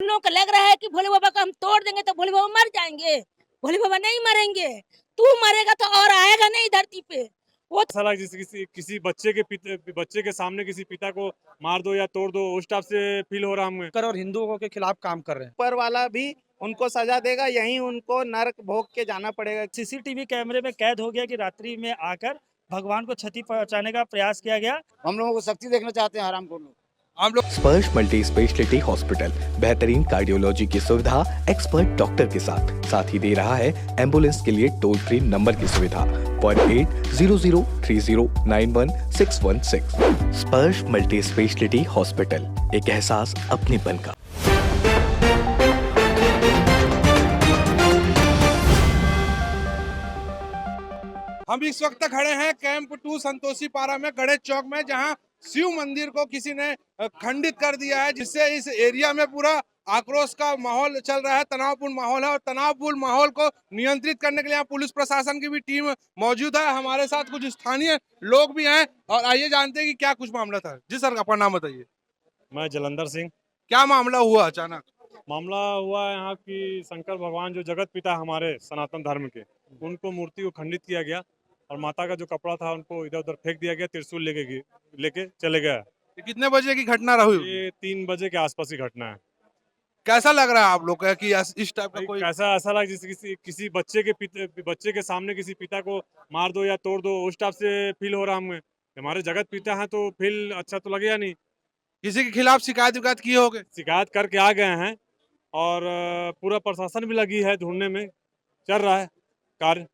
उन लोगों को लग रहा है कि भोले बाबा को हम तोड़ देंगे तो भोले बाबा मर जाएंगे। भोले बाबा नहीं मरेंगे। तू मरेगा तो और आएगा नहीं धरती पे। वो ऐसा लगा जैसे किसी बच्चे के सामने किसी पिता को मार दो या तोड़ दो, उस टाइप से फील हो रहा हमें। और हिंदुओं के खिलाफ काम कर रहे हैं। ऊपर वाला भी उनको सजा देगा, यहीं उनको नरक भोग के जाना पड़ेगा। सीसीटीवी कैमरे में कैद हो गया कि रात्रि में आकर भगवान को क्षति पहुंचाने का प्रयास किया गया। हम लोगों को शक्ति देखना चाहते हैं हराम को लोग। हम लोग स्पर्श मल्टी स्पेशलिटी हॉस्पिटल बेहतरीन कार्डियोलॉजी की सुविधा एक्सपर्ट डॉक्टर के साथ ही दे रहा है एम्बुलेंस के लिए टोल फ्री नंबर की सुविधा 08003091616। स्पर्श मल्टी स्पेशलिटी हॉस्पिटल, एक एहसास अपनेपन का। हम इस वक्त खड़े हैं कैंप 2 संतोषी पारा में, गणेश चौक में, जहां शिव मंदिर को किसी ने खंडित कर दिया है, जिससे इस एरिया में पूरा आक्रोश का माहौल चल रहा है, तनावपूर्ण माहौल है। और तनावपूर्ण माहौल को नियंत्रित करने के लिए यहाँ पुलिस प्रशासन की भी टीम मौजूद है। हमारे साथ कुछ स्थानीय लोग भी हैं और आइए जानते हैं कि क्या कुछ मामला था। जी सर, अपना नाम बताइए। मैं जलंधर सिंह। क्या मामला हुआ अचानक? मामला हुआ यहाँ की शंकर भगवान जो जगत पिता हमारे सनातन धर्म के, उनको मूर्ति को खंडित किया गया और माता का जो कपड़ा था उनको इधर उधर फेंक दिया गया, त्रिशूल लेके चले गया। ये कितने बजे की घटना रही? ये 3 बजे के आसपास की घटना है। कैसा लग रहा है आप लोग का कि इस टाइप का कोई कैसा ऐसा लगा जैसे किसी बच्चे के सामने किसी पिता को मार दो या तोड़ दो, उस टाइप से फील हो रहा हमें। हमारे जगत पिता हैं तो फील अच्छा तो लगेगा नहीं। किसी के खिलाफ शिकायत किए होगे? शिकायत करके आ गए हैं और पूरा प्रशासन भी लगी है ढूंढने में, चल रहा है कार्य।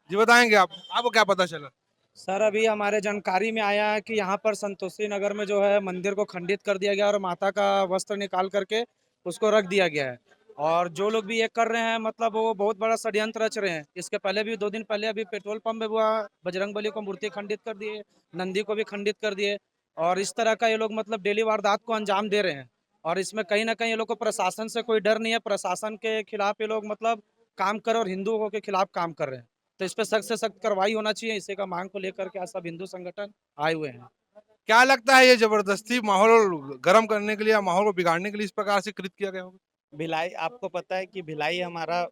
जी बताएंगे आपको क्या पता चला? सर अभी हमारे जानकारी में आया है कि यहाँ पर संतोषी नगर में जो है मंदिर को खंडित कर दिया गया और माता का वस्त्र निकाल करके उसको रख दिया गया है। और जो लोग भी ये कर रहे हैं मतलब वो बहुत बड़ा षड्यंत्र रच रहे हैं। इसके पहले भी 2 दिन पहले अभी पेट्रोल पंप में हुआ, बजरंगबली को मूर्ति खंडित कर दिए, नंदी को भी खंडित कर दिए। और इस तरह का ये लोग मतलब डेली वारदात को अंजाम दे रहे हैं। और इसमें कहीं ना कहीं ये लोग को प्रशासन से कोई डर नहीं है। प्रशासन के खिलाफ ये लोग मतलब काम कर और हिंदुओं के खिलाफ काम कर रहे हैं। तो इस पर सख्त से सख्त कार्रवाई होना चाहिए। इसी का मांग को लेकर के सब हिंदू संगठन आए हुए हैं। क्या लगता है ये जबरदस्ती माहौल गर्म करने के लिए या माहौल को बिगाड़ने के लिए इस प्रकार से कृत किया गया होगा? भिलाई, आपको पता है कि भिलाई हमारा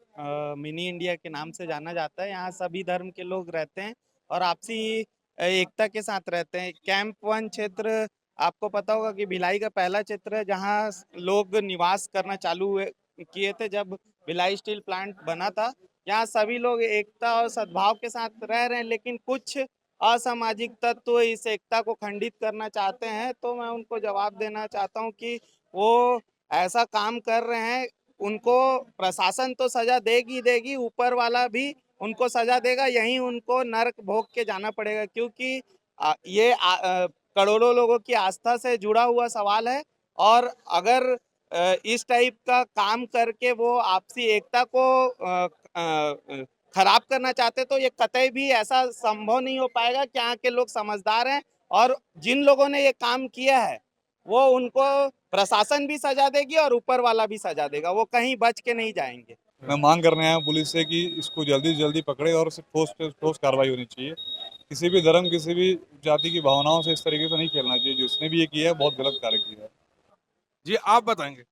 मिनी इंडिया के नाम से जाना जाता है। यहाँ सभी धर्म के लोग रहते हैं और आपसी एकता के साथ रहते हैं। कैंप 1 क्षेत्र आपको पता होगा कि भिलाई का पहला क्षेत्र है जहाँ लोग निवास करना किए थे जब भिलाई स्टील प्लांट बना था। यहाँ सभी लोग एकता और सद्भाव के साथ रह रहे हैं, लेकिन कुछ असामाजिक तत्व इस एकता को खंडित करना चाहते हैं। तो मैं उनको जवाब देना चाहता हूँ कि वो ऐसा काम कर रहे हैं, उनको प्रशासन तो सजा देगी, ऊपर वाला भी उनको सजा देगा, यहीं उनको नरक भोग के जाना पड़ेगा। क्योंकि ये करोड़ों लोगों की आस्था से जुड़ा हुआ सवाल है। और अगर इस टाइप का काम करके वो आपसी एकता को खराब करना चाहते तो ये कतई भी ऐसा संभव नहीं हो पाएगा। कि यहाँ के लोग समझदार हैं और जिन लोगों ने ये काम किया है वो उनको प्रशासन भी सजा देगी और ऊपर वाला भी सजा देगा, वो कहीं बच के नहीं जाएंगे। मैं मांग करने आया पुलिस से कि इसको जल्दी से जल्दी पकड़े और ठोस कार्रवाई होनी चाहिए। किसी भी धर्म, किसी भी जाति की भावनाओं से इस तरीके से नहीं खेलना चाहिए। जिसने भी ये किया है बहुत गलत कार्य किया है। जी आप बताएंगे।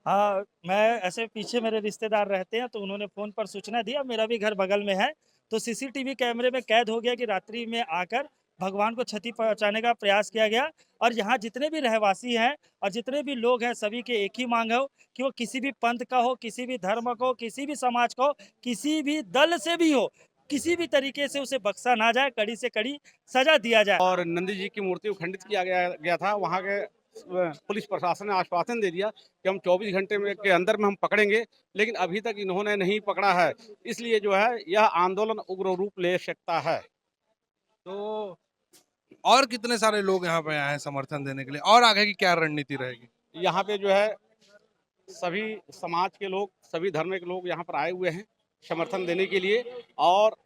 हाँ, मैं ऐसे पीछे मेरे रिश्तेदार रहते हैं तो उन्होंने फ़ोन पर सूचना दिया, मेरा भी घर बगल में है। तो सीसीटीवी कैमरे में कैद हो गया कि रात्रि में आकर भगवान को क्षति पहुंचाने का प्रयास किया गया। और यहाँ जितने भी रहवासी हैं और जितने भी लोग हैं सभी के एक ही मांग हो कि वो किसी भी पंथ का हो, किसी भी धर्म का हो, किसी भी समाज का हो, किसी भी दल से भी हो, किसी भी तरीके से उसे बख्शा ना जाए, कड़ी से कड़ी सजा दिया जाए। और नंदी जी की मूर्ति को खंडित किया गया था। वहाँ के पुलिस प्रशासन ने आश्वासन दे दिया कि हम 24 घंटे के अंदर में हम पकड़ेंगे, लेकिन अभी तक इन्होंने नहीं पकड़ा है। इसलिए जो है यह आंदोलन उग्र रूप ले सकता है। तो और कितने सारे लोग यहाँ पे आए हैं समर्थन देने के लिए, और आगे की क्या रणनीति रहेगी? यहाँ पे जो है सभी समाज के लोग, सभी धर्म के लोग यहाँ पर आए हुए हैं समर्थन देने के लिए। और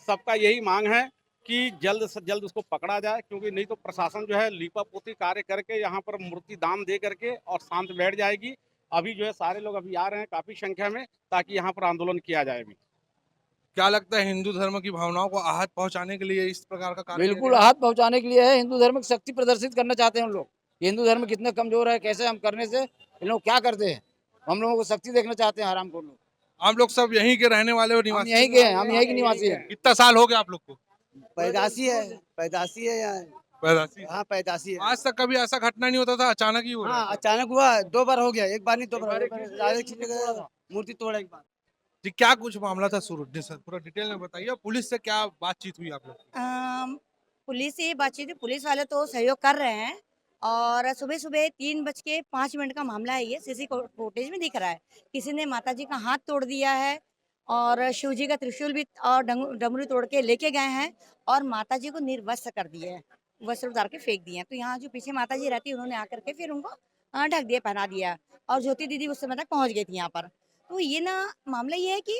सबका यही मांग है कि जल्द से जल्द उसको पकड़ा जाए, क्योंकि नहीं तो प्रशासन जो है लीपापोती कार्य करके यहाँ पर मूर्ति दान दे करके और शांत बैठ जाएगी। अभी जो है सारे लोग अभी आ रहे हैं काफी संख्या में, ताकि यहाँ पर आंदोलन किया जाए। अभी क्या लगता है हिंदू धर्म की भावनाओं को आहत पहुंचाने के लिए इस प्रकार का कार्य? बिल्कुल हाथ पहुंचाने के लिए है। हिंदू धर्म की शक्ति प्रदर्शित करना चाहते हैं हम लोग। हिंदू धर्म कितने कमजोर है, कैसे हम करने से ये लोग क्या करते हैं? हम लोगों को सख्ती देखना चाहते हैं हराम को लोग। आप लोग सब यहीं के रहने वाले हो, हम निवासी? यहीं के हैं, हम यहीं के निवासी हैं। कितना साल हो गया आप लोग को? पैदाशी है, पैदाशी है यहाँ। पैदाशी? हाँ पैदाशी है। आज तक कभी ऐसा घटना नहीं होता था, अचानक ही हो रहा हाँ है? अचानक हुआ, 2 बार हो गया, एक बार नहीं 2 बार। राधे कृष्ण का मूर्ति तोड़ा एक बार। जी, क्या कुछ मामला था शुरू पूरा डिटेल में बताइए। पुलिस से क्या बातचीत हुई आप लोग की? पुलिस से ये बातचीत है, पुलिस वाले तो सहयोग कर रहे हैं और सुबह सुबह 3:05 का मामला है। ये सीसी फुटेज में दिख रहा है, किसी ने माता जी का हाथ तोड़ दिया है और शिव जी का त्रिशूल भी और डमरू तोड़ के लेके गए हैं और माता जी को निर्वस्त्र कर दिया है, वस्त्र उतार के फेंक दिए हैं। तो यहाँ जो पीछे माता जी रहती है उन्होंने आकर के फिर उनको ढक दिया, पहना दिया और ज्योति दीदी उस समय तक पहुंच गई थी यहाँ पर। तो ये ना मामला ये है कि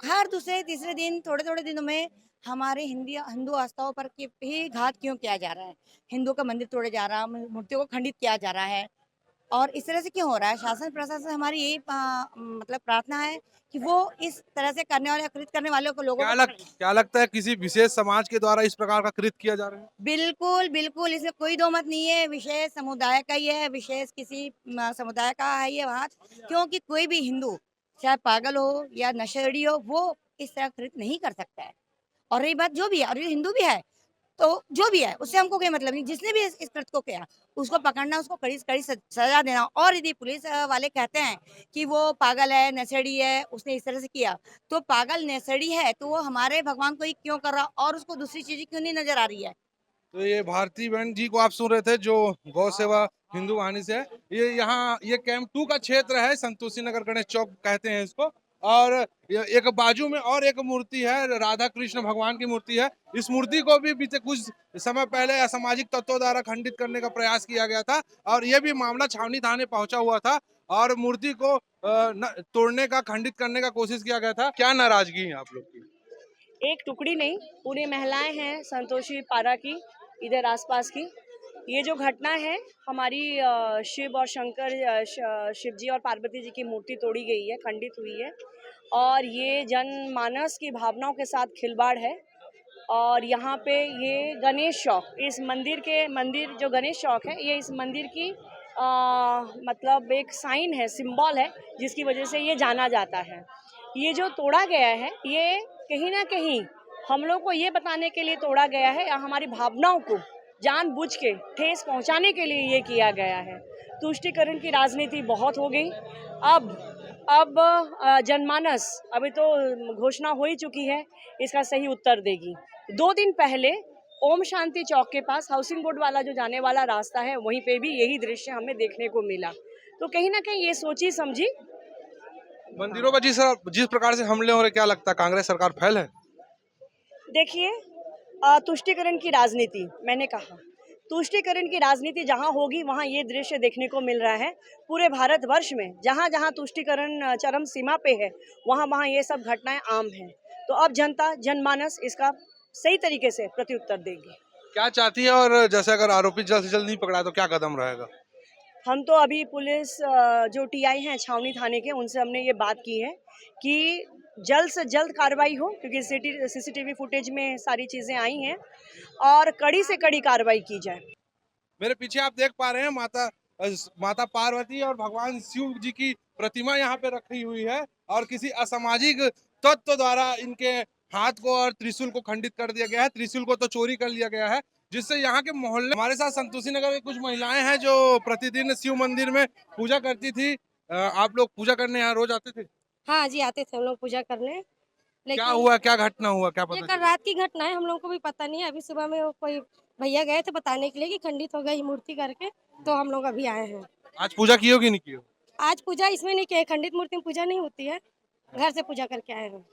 हर दूसरे तीसरे दिन थोड़े थोड़े दिनों में हमारे हिंदू आस्थाओं पर भी घात क्यों किया जा रहा है? हिंदुओं का मंदिर तोड़े जा रहा है, मूर्तियों को खंडित किया जा रहा है और इस तरह से क्यों हो रहा है? शासन प्रशासन से हमारी यही मतलब प्रार्थना है कि वो इस तरह से करने वाले कृत करने वालों को लोगों को पकड़े। क्या लगता है किसी विशेष समाज के द्वारा इस प्रकार का कृत्य किया जा रहा है? बिल्कुल बिल्कुल, इसमें कोई दो मत नहीं है। विशेष समुदाय का ही है, विशेष किसी समुदाय का है ये बात, क्योंकि कोई भी हिंदू चाहे पागल हो या नशेड़ी हो वो इस तरह कृत्य नहीं कर सकता है। और रही बात जो भी है, और ये हिंदू भी है तो जो भी है उससे हमको कोई मतलब नहीं। जिसने भी इस कृत्य को किया उसको पकड़ना, उसको कड़ी से कड़ी सजा देना। और यदि पुलिस वाले कहते हैं कि वो पागल है, नशेड़ी है, उसने इस तरह से किया, तो पागल नशेड़ी है तो वो हमारे भगवान को ही क्यों कर रहा और उसको दूसरी चीजें क्यों नहीं नजर आ रही है? तो ये भारती बहन जी को आप सुन रहे थे जो गौ सेवा हिंदू वाहिनी से है। ये यहाँ ये कैंप 2 का क्षेत्र है, संतोषी नगर गणेश चौक कहते हैं इसको। और एक बाजू में और एक मूर्ति है, राधा कृष्ण भगवान की मूर्ति है। इस मूर्ति को भी बीते कुछ समय पहले असामाजिक तत्वों द्वारा खंडित करने का प्रयास किया गया था और ये भी मामला छावनी थाने पहुंचा हुआ था और मूर्ति को तोड़ने का, खंडित करने का कोशिश किया गया था। क्या नाराजगी है आप लोग की? एक टुकड़ी नहीं, पूरी महिलाएं हैं संतोषी पारा की, इधर आसपास की। ये जो घटना है हमारी शिव और शंकर शिव जी और पार्वती जी की मूर्ति तोड़ी गई है, खंडित हुई है और ये जनमानस की भावनाओं के साथ खिलवाड़ है। और यहाँ पे ये गणेश चौक, इस मंदिर जो गणेश चौक है, ये इस मंदिर की मतलब एक साइन है, सिंबल है, जिसकी वजह से ये जाना जाता है। ये जो तोड़ा गया है ये कहीं ना कहीं हम लोग को ये बताने के लिए तोड़ा गया है या हमारी भावनाओं को जानबूझ के ठेस पहुंचाने के लिए ये किया गया है। तुष्टीकरण की राजनीति बहुत हो गई। अब जनमानस अभी तो घोषणा हो ही चुकी है, इसका सही उत्तर देगी। 2 दिन पहले ओम शांति चौक के पास हाउसिंग बोर्ड वाला जो जाने वाला रास्ता है वहीं पे भी यही दृश्य हमें देखने को मिला। तो कहीं ना कहीं ये सोची समझी मंदिरों पर जिस प्रकार से हमले हो रहे, क्या लगता है कांग्रेस सरकार फेल है? देखिए, तुष्टीकरण की राजनीति, मैंने कहा तुष्टीकरण की राजनीति जहां होगी वहां ये दृश्य देखने को मिल रहा है। पूरे भारतवर्ष में जहां जहां तुष्टीकरण चरम सीमा पे है वहां वहां ये सब घटनाएं आम हैं। तो अब जनता जनमानस इसका सही तरीके से प्रत्युत्तर देगी। क्या चाहती है और जैसे अगर आरोपी जल्द से जल्द नहीं पकड़ा तो क्या कदम रहेगा? हम तो अभी पुलिस जो टीआई हैं छावनी थाने के, उनसे हमने ये बात की है कि जल्द से जल्द कार्रवाई हो, क्योंकि सीसीटीवी फुटेज में सारी चीज़ें आई हैं, और कड़ी से कड़ी कार्रवाई की जाए। मेरे पीछे आप देख पा रहे हैं माता पार्वती और भगवान शिव जी की प्रतिमा यहाँ पे रखी हुई है और किसी असामाजिक तत्व द्वारा इनके हाथ को और त्रिशूल को खंडित कर दिया गया है। त्रिशूल को तो चोरी कर लिया गया है, जिससे यहाँ के मोहल्ले। हमारे साथ संतोषी नगर में कुछ महिलाएं हैं जो प्रतिदिन शिव मंदिर में पूजा करती थी। आप लोग पूजा करने यहाँ रोज आते थे? हाँ जी, आते थे हम लोग पूजा करने। क्या हुआ, क्या घटना हुआ, क्या ये पता? कल रात की घटना है, हम लोगों को भी पता नहीं है। अभी सुबह में वो कोई भैया गए थे बताने के लिए कि खंडित हो गई मूर्ति करके, तो हम लोग अभी आए हैं। आज पूजा की हो कि नहीं की हो? आज पूजा इसमें नहीं किया, खंडित मूर्ति में पूजा नहीं होती है, घर से पूजा करके आए हैं।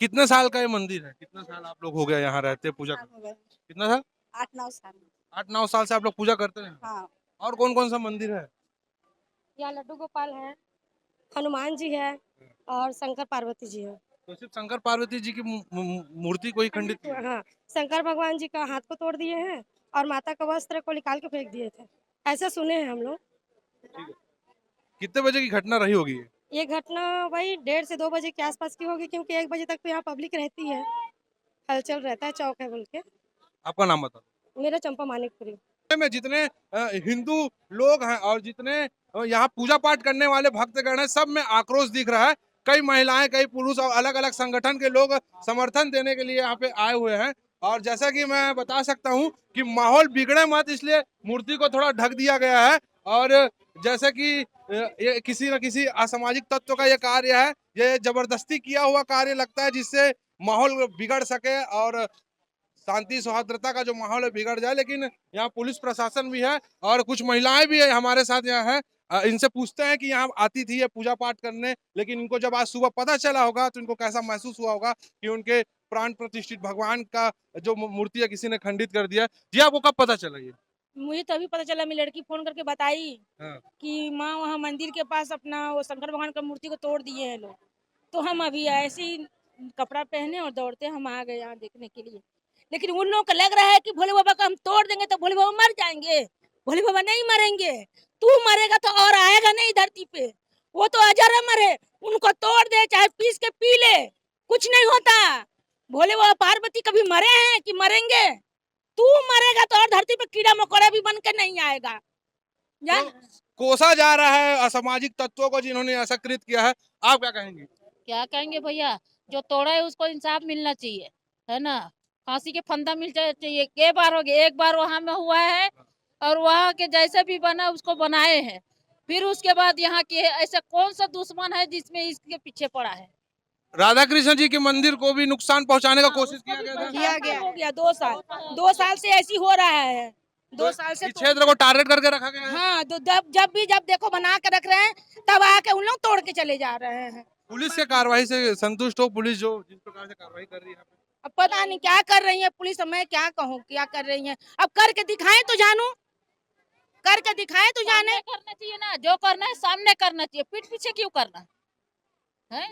कितने साल का ये मंदिर है? कितना साल आप लोग हो गया यहाँ रहते पूजा करते? कितना साल? 8-9 साल। 8-9 साल से आप लोग पूजा करते हैं? हाँ। और कौन कौन सा मंदिर है? यहाँ लड्डू गोपाल है, हनुमान जी है और शंकर पार्वती जी है। तो सिर्फ शंकर पार्वती जी की मूर्ति को ही खंडित किया? हाँ, शंकर भगवान जी का हाथ को तोड़ दिए हैं और माता का वस्त्र को निकाल के फेंक दिए थे, ऐसा सुने हैं हम लोग। कितने बजे की घटना रही होगी? ये घटना वही 1:30 से 2 बजे के आसपास की होगी, क्योंकि 1 बजे तक तो यहाँ पब्लिक रहती है, हलचल रहता है, चौक है बोल के। आपका नाम बता। मेरा चंपा मानिकपुरी। में जितने हिंदू लोग हैं और जितने यहाँ पूजा पाठ करने वाले भक्तगण हैं, सब में आक्रोश दिख रहा है। कई महिलाएं, कई पुरुष और अलग अलग संगठन के लोग समर्थन देने के लिए यहाँ पे आए हुए हैं। और जैसा कि मैं बता सकता हूँ कि माहौल बिगड़े मत, इसलिए मूर्ति को थोड़ा ढक दिया गया है। और जैसे कि ये किसी न किसी असामाजिक तत्व का ये कार्य है, ये जबरदस्ती किया हुआ कार्य लगता है, जिससे माहौल बिगड़ सके और शांति सौहार्दता का जो माहौल है बिगड़ जाए। लेकिन यहाँ पुलिस प्रशासन भी है और कुछ महिलाएं भी है हमारे साथ यहाँ है। इनसे पूछते हैं कि यहाँ आती थी ये पूजा पाठ करने, लेकिन इनको जब आज सुबह पता चला होगा तो इनको कैसा महसूस हुआ होगा कि उनके प्राण प्रतिष्ठित भगवान का जो मूर्ति है किसी ने खंडित कर दिया। जी, आपको कब पता चला ये? मुझे तभी पता चला, मेरी लड़की फोन करके बताई हाँ। कि माँ वहाँ मंदिर के पास अपना वो शंकर भगवान का मूर्ति को तोड़ दिए हैं लोग। तो हम अभी ऐसे ही कपड़ा पहने और दौड़ते हम आ गए यहाँ देखने के लिए। लेकिन उन लोगों को लग रहा है कि भोले बाबा को हम तोड़ देंगे तो भोले बाबा मर जाएंगे। भोले बाबा नहीं मरेंगे, तू मरेगा तो और आएगा नहीं धरती पे, वो तो अजर अमर है। उनको तोड़ दे, चाहे पीस के पी ले, कुछ नहीं होता। भोले बाबा पार्वती कभी मरे हैं कि मरेंगे? तू मरेगा तो और धरती पे कीड़ा मकोड़ा भी बन के नहीं आएगा। तो कोसा जा रहा है असामाजिक तत्वों को जिन्होंने ऐसा कृत किया है, आप क्या कहेंगे? क्या कहेंगे भैया, जो तोड़ा है उसको इंसाफ मिलना चाहिए, है ना। फांसी के फंदा मिल चाहिए। के बार हो गया, एक बार वहाँ में हुआ है और वहाँ के जैसे भी बना उसको बनाए हैं, फिर उसके बाद यहाँ के ऐसा कौन सा दुश्मन है जिसमें इसके पीछे पड़ा है। राधा कृष्ण जी के मंदिर को भी नुकसान पहुंचाने का कोशिश किया गया था। हो गया 2 साल से ऐसी हो रहा है। 2 साल से इस क्षेत्र को टारगेट करके रखा गया है। हाँ, तो जब देखो बना के रख रहे हैं, तब आके उन लोग तोड़ के चले जा रहे हैं। पुलिस के कार्रवाई से संतुष्ट हो? पुलिस जो जिस प्रकार से कार्रवाई कर रही है, अब पता नहीं क्या कर रही है पुलिस, मैं क्या कहूँ क्या कर रही है। अब करके दिखाएं तो जानू, करके दिखाएं तो जाने। करना चाहिए ना, जो करना है सामने करना चाहिए, पीठ पीछे क्यों करना है।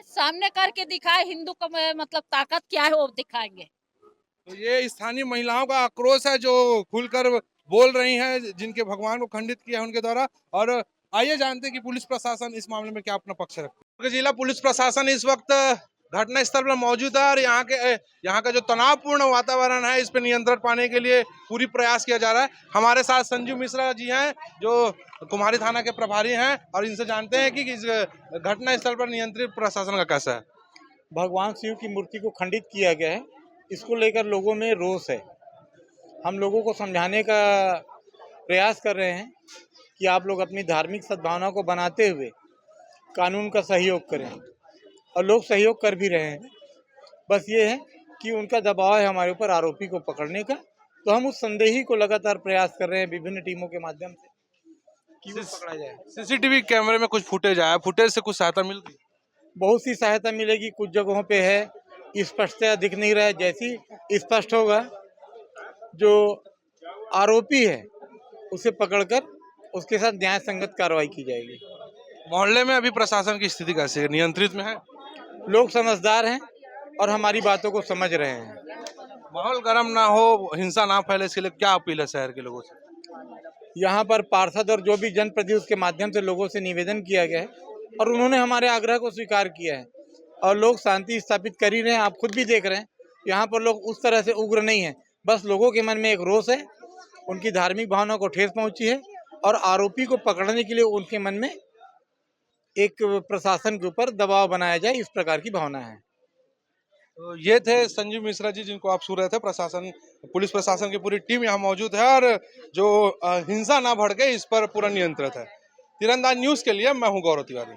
सामने करके दिखाए, हिंदू का मतलब ताकत क्या है वो दिखाएंगे। तो ये स्थानीय महिलाओं का आक्रोश है जो खुलकर बोल रही हैं, जिनके भगवान को खंडित किया है उनके द्वारा। और आइए जानते हैं कि पुलिस प्रशासन इस मामले में क्या अपना पक्ष रखता है। जिला पुलिस प्रशासन इस वक्त घटना स्थल पर मौजूद है और यहाँ का जो तनावपूर्ण वातावरण है इस पर नियंत्रण पाने के लिए पूरी प्रयास किया जा रहा है। हमारे साथ संजू मिश्रा जी हैं जो कुम्हारी थाना के प्रभारी हैं और इनसे जानते हैं कि इस घटना स्थल पर नियंत्रित प्रशासन का कैसा है। भगवान शिव की मूर्ति को खंडित किया गया है, इसको लेकर लोगों में रोष है। हम लोगों को समझाने का प्रयास कर रहे हैं कि आप लोग अपनी धार्मिक सद्भावना को बनाते हुए कानून का सहयोग करें, और लोग सहयोग कर भी रहे हैं। बस ये है कि उनका दबाव है हमारे ऊपर आरोपी को पकड़ने का, तो हम उस संदेही को लगातार प्रयास कर रहे हैं विभिन्न टीमों के माध्यम से कि वो पकड़ा जाए। सीसीटीवी कैमरे में कुछ फुटेज आया, फुटेज से कुछ सहायता मिल रही? बहुत सी सहायता मिलेगी, कुछ जगहों पे है स्पष्टता दिख नहीं रहा है। जैसी स्पष्ट होगा, जो आरोपी है उसे पकड़कर उसके साथ न्याय संगत कार्रवाई की जाएगी। मोहल्ले में अभी प्रशासन की स्थिति कैसी है? नियंत्रित में है? लोग समझदार हैं और हमारी बातों को समझ रहे हैं। माहौल गर्म ना हो, हिंसा ना फैले, इसके लिए क्या अपील है शहर के लोगों से? यहाँ पर पार्षद और जो भी जनप्रतिनिधि के माध्यम से लोगों से निवेदन किया गया है और उन्होंने हमारे आग्रह को स्वीकार किया है और लोग शांति स्थापित कर ही रहे हैं। आप खुद भी देख रहे हैं यहाँ पर लोग उस तरह से उग्र नहीं है, बस लोगों के मन में एक रोष है, उनकी धार्मिक भावना को ठेस पहुंची है और आरोपी को पकड़ने के लिए उनके मन में एक प्रशासन के ऊपर दबाव बनाया जाए, इस प्रकार की भावना है। तो ये थे संजीव मिश्रा जी जिनको आप सुन रहे थे। प्रशासन, पुलिस प्रशासन की पूरी टीम यहाँ मौजूद है और जो हिंसा ना भड़के इस पर पूरा नियंत्रित है। तीरंदाज न्यूज के लिए मैं हूँ गौरव तिवारी।